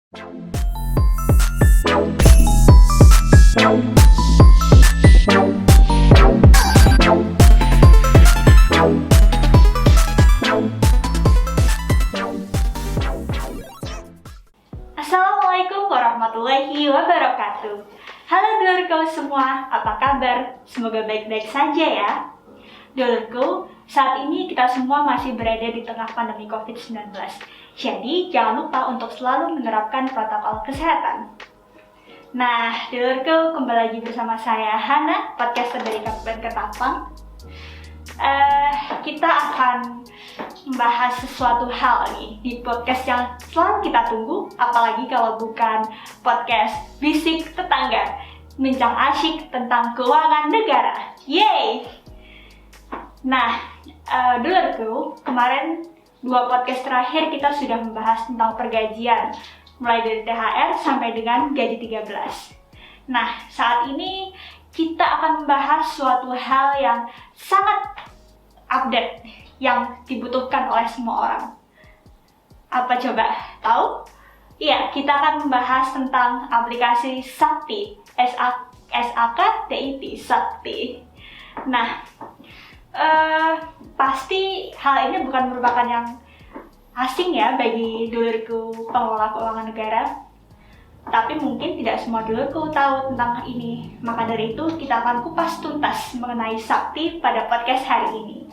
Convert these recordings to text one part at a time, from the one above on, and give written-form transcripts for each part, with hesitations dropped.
Assalamualaikum warahmatullahi wabarakatuh. Halo dulurku semua, apa kabar? Semoga baik-baik saja ya. Dulurku, saat ini kita semua masih berada di tengah pandemi COVID-19. Jadi jangan lupa untuk selalu menerapkan protokol kesehatan. Nah, dulurku, kembali lagi bersama saya Hana, podcaster dari Kabupaten Ketapang. Kita akan membahas sesuatu hal nih di podcast yang selalu kita tunggu, apalagi kalau bukan podcast Bisik Tetangga, bincang asyik tentang keuangan negara. Yeay! Nah, dulurku, kemarin 2 podcast terakhir kita sudah membahas tentang pergajian, mulai dari THR sampai dengan gaji 13. Nah, saat ini kita akan membahas suatu hal yang sangat update, yang dibutuhkan oleh semua orang. Apa coba? Tahu? Iya, kita akan membahas tentang aplikasi Sakti, S-A-K-T-I-T, Sakti. Nah, pasti hal ini bukan merupakan yang asing ya bagi dulurku pengelola keuangan negara. Tapi mungkin tidak semua dulurku tahu tentang ini. Maka dari itu kita akan kupas tuntas mengenai Sakti pada podcast hari ini.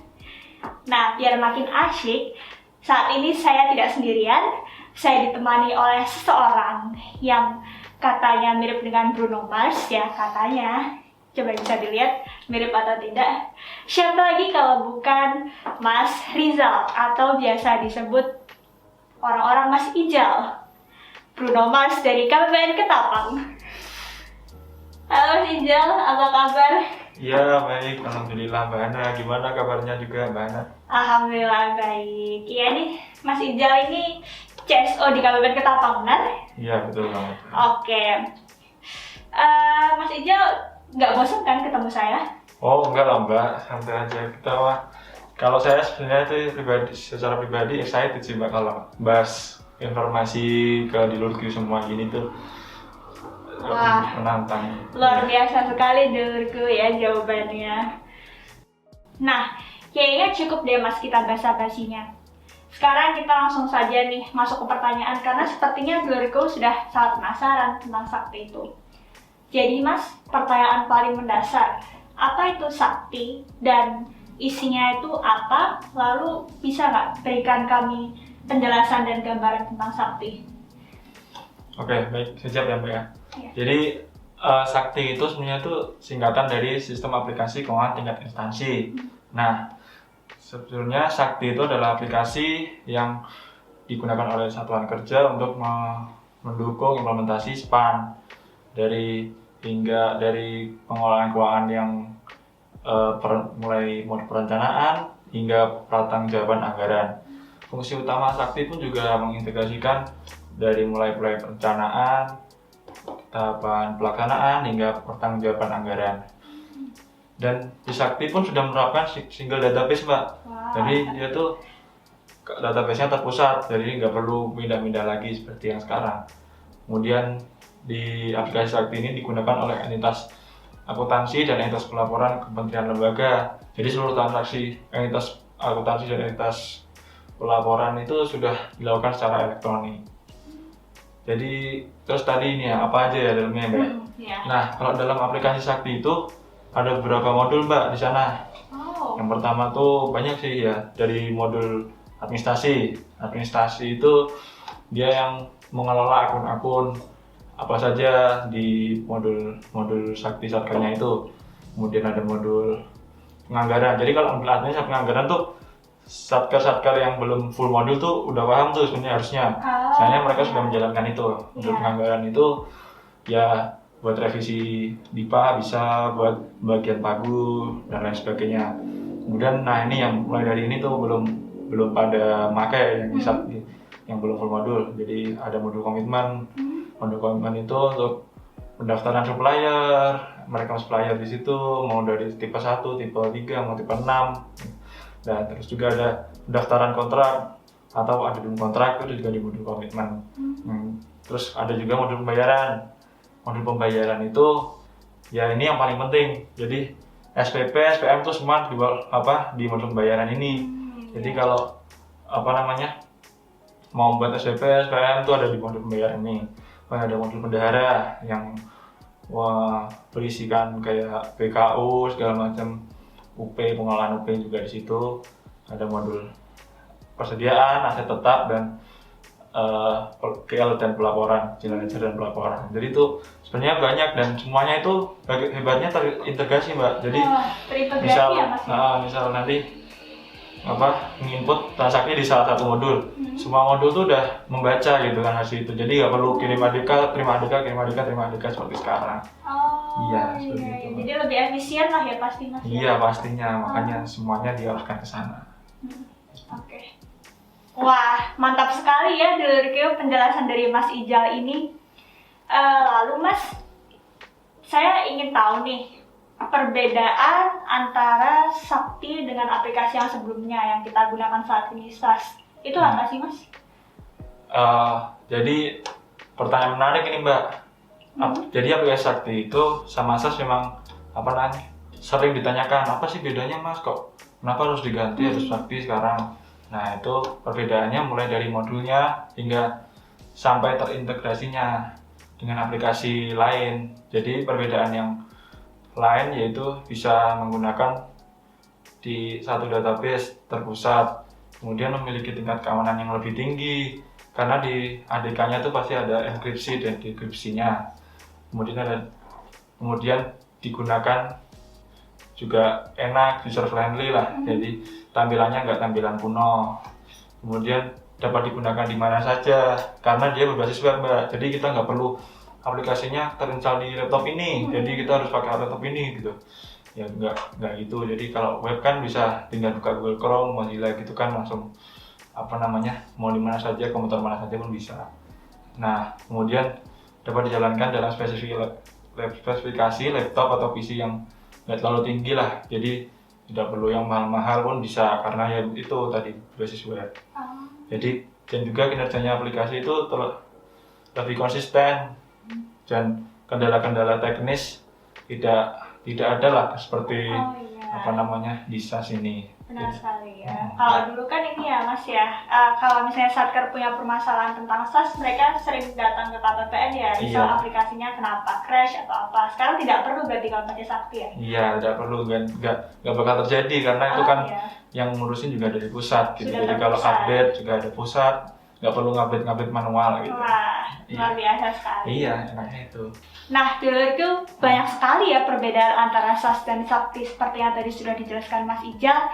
Nah, biar makin asyik, saat ini saya tidak sendirian. Saya ditemani oleh seseorang yang katanya mirip dengan Bruno Mars ya, katanya. Coba bisa dilihat mirip atau tidak. Siapa lagi kalau bukan Mas Rizal, atau biasa disebut orang-orang Mas Ijal, Bruno Mars dari Kabupaten Ketapang. Halo Mas Ijal, apa kabar? Iya baik, alhamdulillah Mbak Hana. Gimana kabarnya juga Mbak Hana? Alhamdulillah baik. Iya nih, Mas Ijal ini CSO di Kabupaten Ketapang, benar? Iya betul banget. Oke. Mas Ijal nggak bosan kan ketemu saya? Oh enggak lah Mbak, santai aja kita mah. Kalau saya sebenarnya itu secara pribadi excited sih Mbak kalau bahas informasi ke dulurku semua gini tuh. Wah, menantang. Luar biasa sekali dulurku ya jawabannya. Nah, kayaknya cukup deh Mas kita basa-basinya. Sekarang kita langsung saja nih masuk ke pertanyaan, karena sepertinya dulurku sudah sangat penasaran tentang Sakti itu. Jadi Mas, pertanyaan paling mendasar, apa itu Sakti dan isinya itu apa? Lalu bisa nggak berikan kami penjelasan dan gambaran tentang Sakti? Oke, baik, siap ya Mbak ya. Ya. Jadi Sakti itu sebenarnya itu singkatan dari sistem aplikasi keuangan tingkat instansi. Nah, sebetulnya Sakti itu adalah aplikasi yang digunakan oleh satuan kerja untuk mendukung implementasi SPAN dari pengelolaan keuangan yang mulai perencanaan hingga pertanggungjawaban anggaran. Fungsi utama Sakti pun juga mengintegrasikan dari mulai perencanaan, tahapan pelaksanaan hingga pertanggungjawaban anggaran. Dan di Sakti pun sudah menerapkan single database Mbak. Wow. Jadi dia tuh database-nya terpusat, jadi nggak perlu pindah-pindah lagi seperti yang sekarang. Kemudian di aplikasi Sakti ini digunakan oleh entitas akuntansi dan entitas pelaporan kementerian lembaga. Jadi seluruh transaksi entitas akuntansi dan entitas pelaporan itu sudah dilakukan secara elektronik. Jadi terus tadi ini ya, apa aja ya dalamnya Mbak? Ya. Nah, kalau dalam aplikasi Sakti itu ada beberapa modul Mbak di sana. Oh. Yang pertama tuh banyak sih ya, dari modul administrasi. Administrasi itu dia yang mengelola akun-akun apa saja di modul Sakti Satkernya itu. Kemudian ada modul penganggaran. Jadi kalau administrasi penganggaran tuh Satker yang belum full modul tuh udah paham tuh sebenarnya harusnya. Soalnya mereka sudah menjalankan itu. Untuk penganggaran itu ya buat revisi DIPA bisa, buat bagian pagu dan lain sebagainya. Kemudian nah ini yang mulai dari ini tuh belum pada pakai yang belum full modul. Jadi ada modul komitmen. Modul komitmen itu untuk pendaftaran supplier, mereka supplier di situ mau dari tipe 1, tipe 3, mau tipe 6. Nah, terus juga ada pendaftaran kontrak atau addendum kontrak itu juga di modul komitmen. Terus ada juga modul pembayaran. Modul pembayaran itu ya ini yang paling penting. Jadi SPP, SPM itu semua di modul pembayaran ini. Jadi kalau mau membuat SPP, SPM itu ada di modul pembayaran ini. Ada modul bendahara yang berisikan kayak BKU segala macam, UP, pengelolaan UP juga di situ. Ada modul persediaan, aset tetap, dan GL dan pelaporan, jalan ledger dan pelaporan. Jadi itu sebenarnya banyak dan semuanya itu hebatnya terintegrasi, Mbak. Jadi misal nanti menginput transaksi di salah satu modul, semua modul tuh udah membaca gitu kan hasil itu. Jadi nggak perlu kirim ADK, terima ADK seperti sekarang. Seperti itu. Jadi lebih efisien lah ya pasti Mas. Iya pastinya, makanya semuanya diarahkan ke sana. Oke. Wah, mantap sekali ya dulurku penjelasan dari Mas Ijal ini. Lalu Mas, saya ingin tahu nih perbedaan antara Sakti dengan aplikasi yang sebelumnya yang kita gunakan saat ini, SAS. Itu apa sih Mas? Jadi pertanyaan menarik ini Mbak. Jadi aplikasi Sakti itu sama SAS memang sering ditanyakan, apa sih bedanya Mas, kok kenapa harus diganti harus Sakti sekarang? Nah itu perbedaannya mulai dari modulnya hingga sampai terintegrasinya dengan aplikasi lain. Jadi perbedaan yang lain yaitu bisa menggunakan di satu database terpusat, kemudian memiliki tingkat keamanan yang lebih tinggi karena di ADK-nya itu pasti ada enkripsi dan dekripsinya. Kemudian digunakan juga enak, user friendly lah. Jadi tampilannya nggak tampilan kuno. Kemudian dapat digunakan di mana saja karena dia berbasis web, Mbak. Jadi kita nggak perlu aplikasinya terinstall di laptop ini, jadi kita harus pakai laptop ini gitu. Ya nggak gitu. Jadi kalau web kan bisa tinggal buka Google Chrome, Mozilla gitu kan langsung mau di mana saja, komputer mana saja pun bisa. Nah kemudian dapat dijalankan dalam spesifikasi laptop atau PC yang nggak terlalu tinggi lah. Jadi tidak perlu yang mahal-mahal pun bisa karena ya itu tadi berbasis web. Jadi dan juga kinerjanya aplikasi itu lebih konsisten. Dan kendala-kendala teknis tidak ada lah seperti di SAS ini. Benar sekali ya. Kalau dulu kan ini ya Mas ya, kalau misalnya Satker punya permasalahan tentang SAS, mereka sering datang ke KPPN ya, misal aplikasinya kenapa crash atau apa. Sekarang tidak perlu berarti kalau pakai Sakti ya? Iya, tidak perlu, nggak bakal terjadi karena itu kan yang ngurusin juga dari pusat gitu. Jadi kalau update juga ada pusat, nggak perlu ngupdate manual gitu. Wah, luar biasa sekali. Iya, enaknya itu. Nah, dulurku banyak sekali ya perbedaan antara SAS dan Sakti seperti yang tadi sudah dijelaskan Mas Ijal.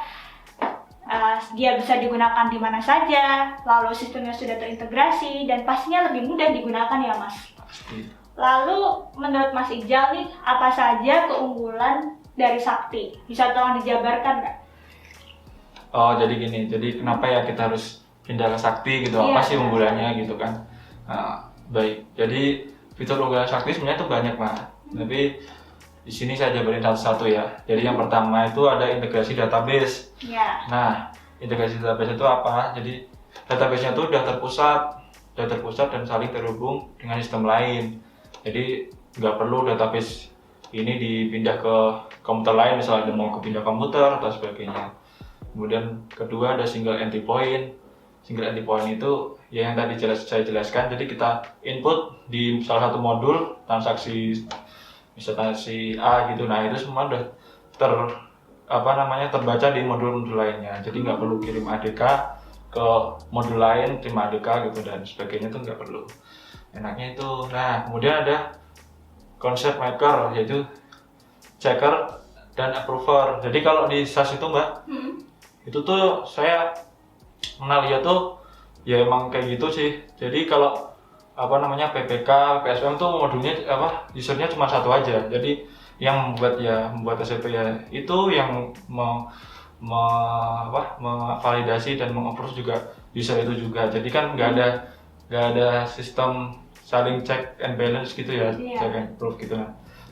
Dia bisa digunakan di mana saja, lalu sistemnya sudah terintegrasi dan pastinya lebih mudah digunakan ya Mas. Pasti. Lalu menurut Mas Ijal nih, apa saja keunggulan dari Sakti? Bisa tolong dijabarkan nggak? Oh, jadi gini. Jadi kenapa ya kita harus pindah ke Sakti gitu? Apa sih unggulannya gitu kan? Baik. Jadi fitur unggulan Sakti sebenarnya itu banyak, Pak. Tapi di sini saya jabarin satu-satu ya. Jadi yang pertama itu ada integrasi database. Ya. Nah, integrasi database itu apa? Jadi database-nya itu udah terpusat dan saling terhubung dengan sistem lain. Jadi nggak perlu database ini dipindah ke komputer lain, misalnya mau kepindah komputer atau sebagainya. Kemudian kedua ada single entry point. Single entry point itu ya yang tadi saya jelaskan. Jadi kita input di salah satu modul transaksi A gitu. Nah itu semua udah terbaca di modul-modul lainnya. Jadi nggak perlu kirim ADK ke modul lain, terima ADK gitu dan sebagainya, itu nggak perlu. Enaknya itu. Nah kemudian ada concept maker, yaitu checker dan approver. Jadi kalau di SAS itu Mbak, itu tuh saya mengenal dia tuh ya emang kayak gitu sih. Jadi kalau PPK, PSM tuh modulnya usernya cuma satu aja. Jadi yang membuat SCP ya itu yang validasi dan mengapprove juga user itu juga. Jadi kan nggak ada sistem saling check and balance gitu ya, check and proof gitu.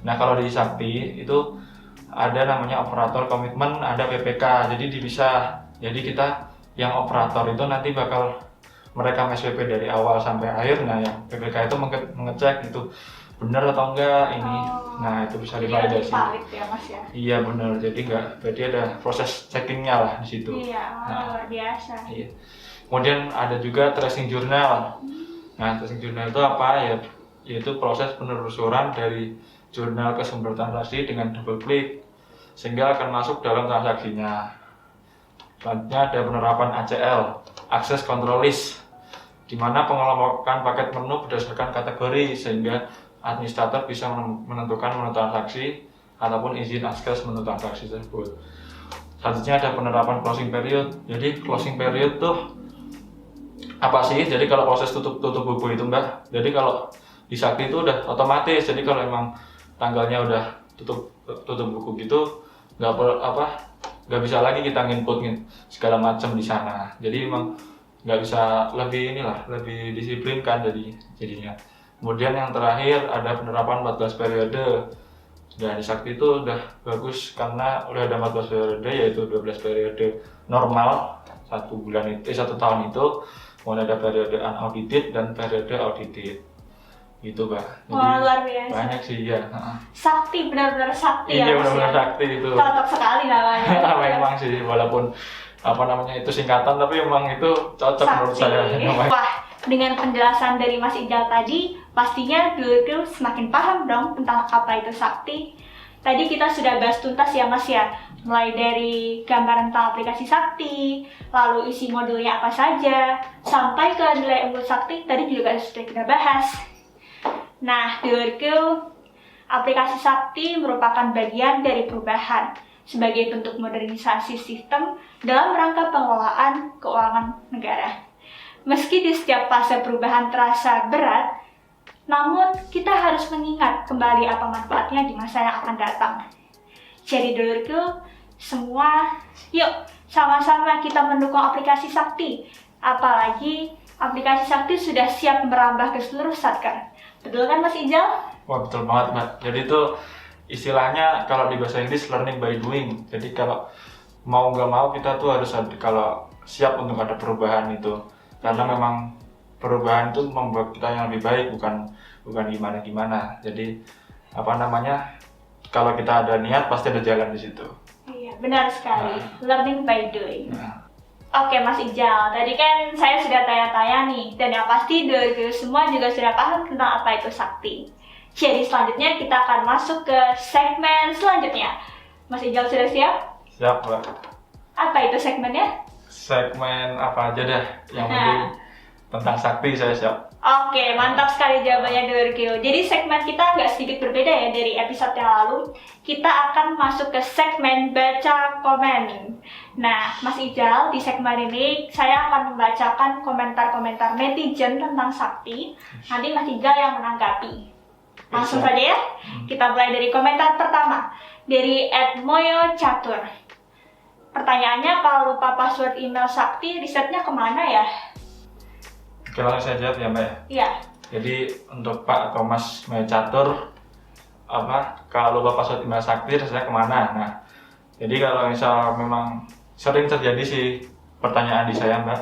Nah kalau di Sakti itu ada namanya operator komitmen, ada PPK. Jadi dipisah. Jadi kita yang operator itu nanti bakal merekam SPP dari awal sampai akhir. Nah, yang PPK itu mengecek itu benar atau enggak ini. Nah, itu bisa divalidasi. Valid ya Mas ya. Iya benar, jadi berarti ada proses checkingnya lah di situ. Iya, luar biasa. Iya. Kemudian ada juga tracing jurnal. Nah, tracing jurnal itu apa ya? Yaitu proses penelusuran dari jurnal ke sumber transaksi dengan double klik sehingga akan masuk dalam transaksinya. Selanjutnya ada penerapan ACL, Access Control List, di mana pengelompokan paket menu berdasarkan kategori sehingga administrator bisa menentukan menu transaksi ataupun izin akses menu transaksi tersebut. Selanjutnya ada penerapan closing period. Jadi closing period tuh apa sih? Jadi kalau proses tutup buku itu Mbak. Jadi kalau di Sakti itu udah otomatis. Jadi kalau emang tanggalnya udah tutup buku gitu, nggak bisa lagi kita nginput segala macam di sana. Jadi emang nggak bisa lebih disiplin kan jadinya. Kemudian yang terakhir ada penerapan 14 periode. Dan di Sakti itu udah bagus karena udah ada 14 periode, yaitu 12 periode normal 1 tahun itu, kemudian ada periode unaudited dan periode audited. Gitu, Mbak. Jadi luar biasa. Banyak sih ya. Sakti, benar-benar sakti ya. Iya, benar-benar sakti itu. Cocok sekali namanya. Memang sih, walaupun itu singkatan, tapi memang itu cocok sakti. Menurut saya. Wah, dengan penjelasan dari Mas Ijal tadi, pastinya dulurku semakin paham dong tentang apa itu sakti. Tadi kita sudah bahas tuntas ya Mas ya, mulai dari gambaran tentang aplikasi sakti, lalu isi modulnya apa saja, sampai ke nilai unggul sakti tadi juga sudah kita bahas. Nah, dulurku, aplikasi sakti merupakan bagian dari perubahan sebagai bentuk modernisasi sistem dalam rangka pengelolaan keuangan negara. Meski di setiap fase perubahan terasa berat, namun kita harus mengingat kembali apa manfaatnya di masa yang akan datang. Jadi dulurku, semua yuk sama-sama kita mendukung aplikasi sakti. Apalagi aplikasi sakti sudah siap merambah ke seluruh satker. Betul kan Mas Ijal? Wah, betul banget Mbak. Jadi itu istilahnya kalau di bahasa Inggris learning by doing. Jadi kalau mau nggak mau kita tuh harus kalau siap untuk ada perubahan itu. Karena memang perubahan itu membuat kita yang lebih baik, bukan gimana. Jadi kalau kita ada niat pasti ada jalan di situ. Iya, benar sekali. Learning by doing. Oke Mas Ijal, tadi kan saya sudah tanya-tanya nih, dan yang pasti dulu semua juga sudah paham tentang apa itu sakti. Jadi selanjutnya kita akan masuk ke segmen selanjutnya. Mas Ijal sudah siap? Siap, Mbak. Apa itu segmennya? Segmen apa aja deh, yang penting tentang sakti saya siap. Oke, mantap sekali jawabannya Dorkio. Jadi segmen kita agak sedikit berbeda ya dari episode yang lalu. Kita akan masuk ke segmen baca komen. Nah, Mas Ijal, di segmen ini saya akan membacakan komentar-komentar netizen tentang sakti. Nanti Mas Ijal yang menanggapi. Langsung saja ya. Kita mulai dari komentar pertama dari @moyocatur. Pertanyaannya, kalau lupa password email sakti, risetnya kemana ya? Oke, langsung saya jawab ya Mbak. Iya. Jadi untuk Pak atau Mas Catur, kalau lupa password email sakti risetnya kemana? Nah, jadi kalau misal memang sering terjadi sih pertanyaan di saya Mbak.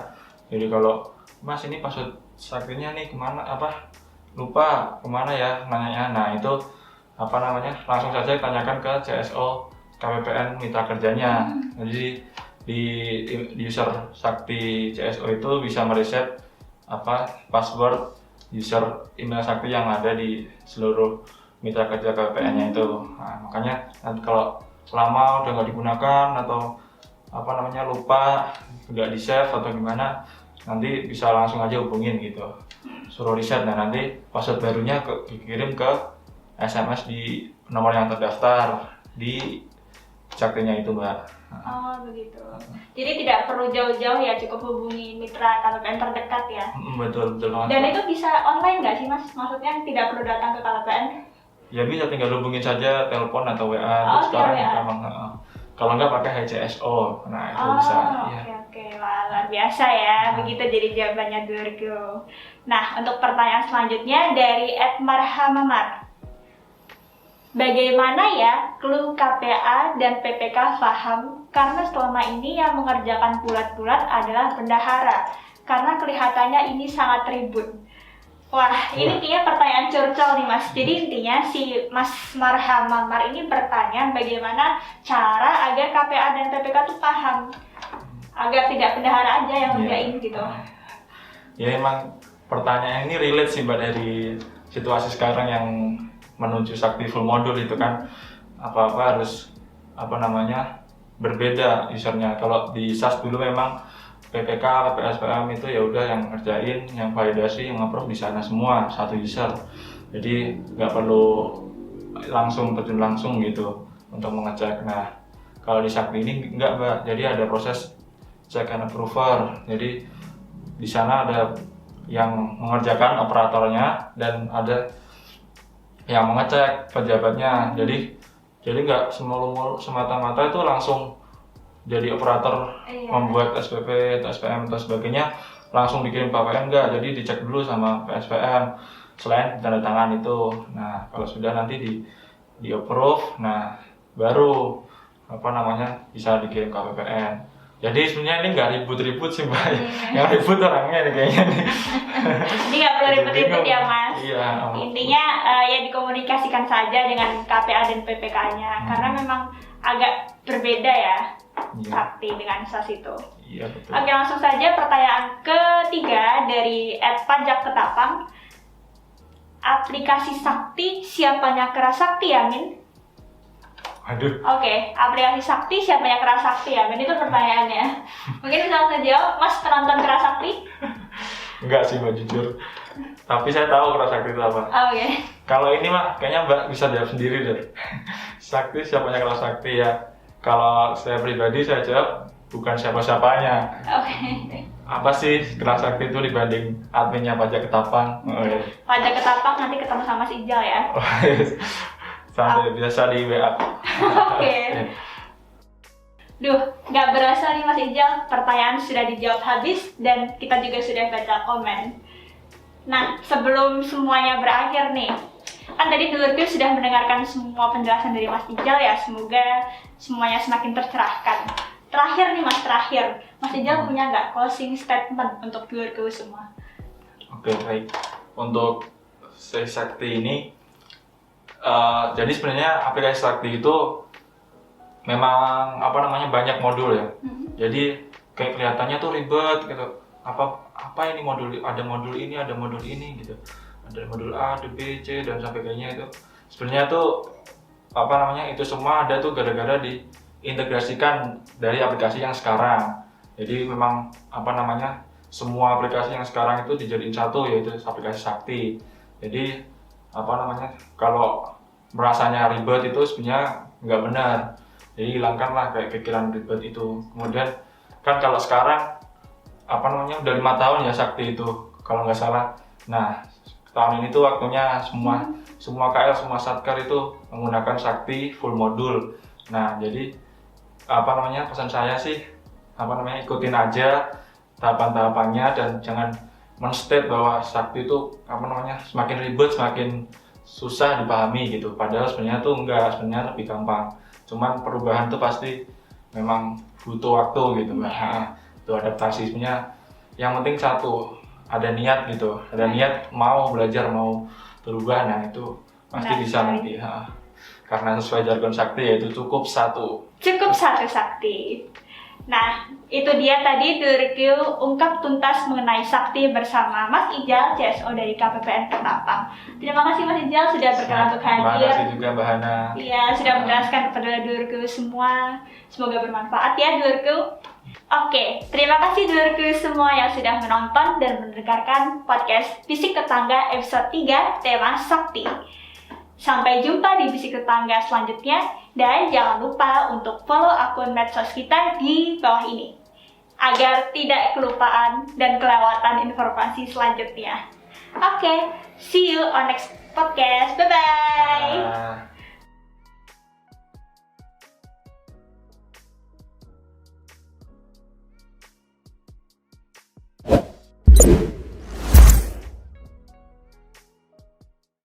Jadi kalau Mas ini password saktinya nih kemana? Lupa kemana ya nanyanya? Nah itu langsung saja tanyakan ke CSO KPPN mitra kerjanya. Jadi di user Sakti CSO itu bisa mereset password user email Sakti yang ada di seluruh mitra kerja KPPN-nya itu. Nah, makanya nanti kalau lama udah nggak digunakan atau lupa nggak di save atau gimana, nanti bisa langsung aja hubungin gitu, suruh reset. Dan nanti password barunya dikirim ke SMS di nomor yang terdaftar di Saktinya itu Mbak. Oh begitu. Jadi tidak perlu jauh-jauh ya, cukup hubungi mitra KPPN terdekat ya. Betul banget. Dan itu bisa online nggak sih Mas? Maksudnya tidak perlu datang ke KPPN? Ya bisa, tinggal hubungin saja telepon atau WA. Oh, sekarang WA. memang kalau nggak pakai HCSO. Nah itu bisa. Oke. Wah, luar biasa ya. Begitu jadi jawabannya Durgo. Nah, untuk pertanyaan selanjutnya dari @marhamamar. Bagaimana ya clue KPA dan PPK paham karena selama ini yang mengerjakan bulat-bulat adalah bendahara, karena kelihatannya ini sangat ribut. Wah, ini kayaknya pertanyaan curcol nih Mas. Jadi intinya si Mas Marham Mamar ini bertanya bagaimana cara agar KPA dan PPK tuh paham, agar tidak bendahara aja yang ngerjain gitu. Ya emang pertanyaan ini relate sih Mbak dari situasi sekarang yang menuju sakti full modul itu kan apa-apa harus berbeda usernya. Kalau di SAS dulu memang PPK, PPSPM itu ya udah yang ngerjain, yang validasi, yang approve di sana semua satu user. Jadi nggak perlu terjun langsung gitu untuk mengecek. Nah kalau di sakti ini enggak Mbak, jadi ada proses check and approver. Jadi di sana ada yang mengerjakan operatornya dan ada yang mengecek pejabatnya. Jadi nggak semata-mata itu langsung jadi operator membuat SPP, SPM atau sebagainya langsung dikirim PPN, enggak. Jadi dicek dulu sama PSPM selain tanda tangan itu. Nah kalau sudah nanti di approve, nah baru bisa dikirim ke PPN. Jadi sebenarnya ini nggak ribut-ribut sih Mbak, yang ribut orangnya nih kayaknya nih. Jadi nggak perlu ribut-ribut ya Mas. Iya. Intinya ya dikomunikasikan saja dengan KPA dan PPK-nya, karena memang agak berbeda ya sakti dengan SAS itu. Iya betul. Oke, langsung saja pertanyaan ketiga dari @pajakketapang. Aplikasi sakti siapanya kera sakti ya Min? Aduh. Oke, aplikasi sakti siapanya kera sakti ya Min? Itu pertanyaannya. Mungkin bisa langsung jawab, Mas penonton kera sakti? Enggak sih Mbak, jujur. Tapi saya tahu kera sakti itu apa. Oke. Kalau ini mah kayaknya Mbak bisa jawab sendiri deh. Sakti siapanya kera sakti ya? Kalau saya pribadi saya jawab bukan siapa-siapanya. Oke. Apa sih kera sakti itu dibanding adminnya Pajak Ketapang? Pajak Ketapang nanti ketemu sama Mas Ijal ya. Sampai biasa di WA. Oke. Duh, nggak berasa nih Mas Ijal, pertanyaan sudah dijawab habis dan kita juga sudah baca komen. Nah, sebelum semuanya berakhir nih, kan tadi dulurku sudah mendengarkan semua penjelasan dari Mas Ijal ya, semoga semuanya semakin tercerahkan. Terakhir nih Mas Ijal punya nggak closing statement untuk dulurku semua? Oke, baik. Untuk sakti ini, jadi sebenarnya aplikasi sakti itu memang banyak modul ya. Jadi kayak kelihatannya tuh ribet gitu. Apa ini modul? Ada modul ini gitu. Ada modul A, D, B, C dan sebagainya itu. Sebenarnya tuh itu semua ada tuh gara-gara diintegrasikan dari aplikasi yang sekarang. Jadi memang semua aplikasi yang sekarang itu dijadiin satu, yaitu aplikasi sakti. Jadi kalau merasanya ribet itu sebenarnya nggak benar. Jadi hilangkanlah kayak pikiran ribet itu. Kemudian kan kalau sekarang udah 5 tahun ya sakti itu kalau nggak salah. Nah tahun ini tuh waktunya semua KL, semua Satkar itu menggunakan sakti full modul. Nah jadi pesan saya sih ikutin aja tahapan-tahapannya dan jangan men-state bahwa sakti itu semakin ribet, semakin susah dipahami gitu. Padahal sebenarnya tuh enggak, sebenarnya lebih gampang. Cuman perubahan tuh pasti memang butuh waktu gitu Mbak. Itu adaptasi sebenarnya. Yang penting satu, ada niat gitu. Ada niat mau belajar, mau berubah, nah itu pasti bisa nanti. Karena sesuai jargon sakti yaitu cukup satu sakti. Nah, itu dia tadi dulurku ungkap tuntas mengenai sakti bersama Mas Ijal, CSO dari KPPN Ketapang. Terima kasih Mas Ijal sudah berkenan untuk hadir. Terima kasih juga Mbak Hana. Iya, sudah menjelaskan kepada dulurku semua. Semoga bermanfaat ya dulurku. Oke, terima kasih dulurku semua yang sudah menonton dan mendengarkan podcast Bisik Tetangga episode 3 tema Sakti. Sampai jumpa di Bisik Tetangga selanjutnya dan jangan lupa untuk follow akun medsos kita di bawah ini agar tidak kelupaan dan kelewatan informasi selanjutnya. Oke, see you on next podcast. Bye-bye.